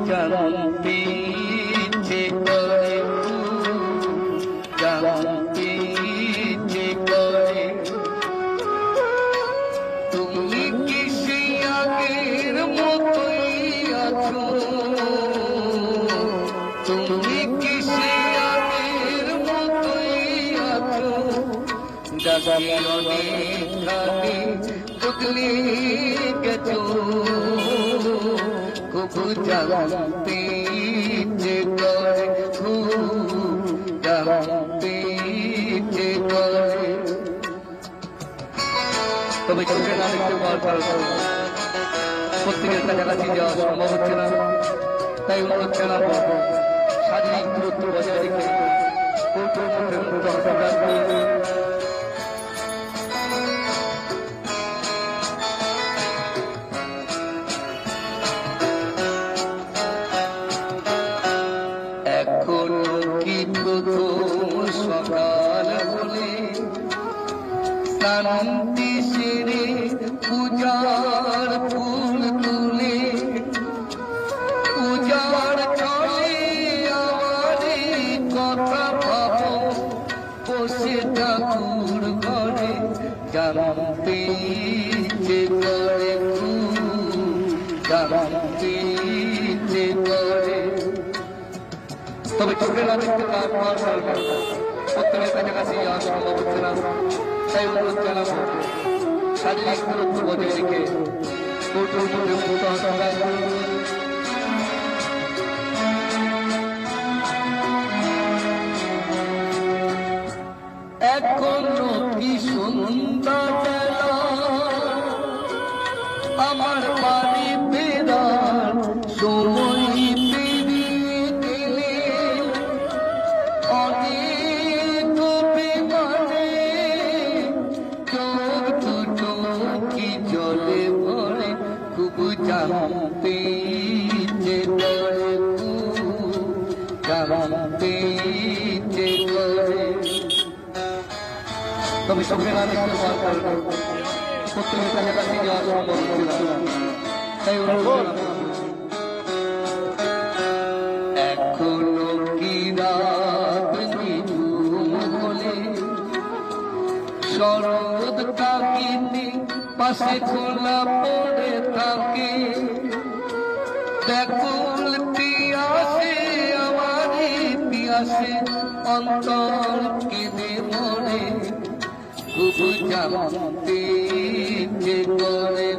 জানতে ইচ্ছে করে, জানতে ইচ্ছে করে, তুমি কি সেই আগের মতোই আছো? তুমি কি সেই আগের মতোই আছো? জানি অনেকখানি বদলে গেছো, খুব জানতে ইচ্ছে করে, খুব জানতে ইচ্ছে করে। তবে চোখে না দেখতে পাওয়ার কারণে প্রত্যেকের কাছাকাছি যাওয়া সম্ভব হচ্ছে না, তাই অনুরোধ জানাবো শারীরিক দূরত্ব বজায় রেখে কৌতুক এখনো কি প্রথম সকাল হলে শান্তি সেরে পূজার ফুল তুলে, পূজার ছলে আমার কথা ভাবো বসে ঠাকুর ঘরে। জানতে ইচ্ছে করে, জানতে ইচ্ছে করে। তবে চোখে না দেখতে পাওয়ার কারণে প্রত্যেকের কাছাকাছি যাওয়া সম্ভব হচ্ছে না, তাই অনুরোধ জানাবো শারীরিক দূরত্ব বজায় রেখে কৌতুক এখনো কি সুন্দর বেলা, আমার বাড়ি ফেরার সময় পেরিয়ে গেলে, অনেক বিমানে চোখ দুটো কি জলে ভরে, খুব জানতে ইচ্ছে করে, খুব জানতে ইচ্ছে করে। তবে চোখে না দেখতে পাওয়ার কারণে প্রত্যেকের কাছাকাছি যাওয়া সম্ভব হচ্ছে না, তাই অনুরোধ এখনো কি রাত নিঝুম হলে শরৎ কাকিনী পাশে খোলা পড়ে থাকে, ব্যাকুল পিয়াসে আমার পিয়াসে অন্তর কেঁদে মরে, খুব জানতে ইচ্ছে করে,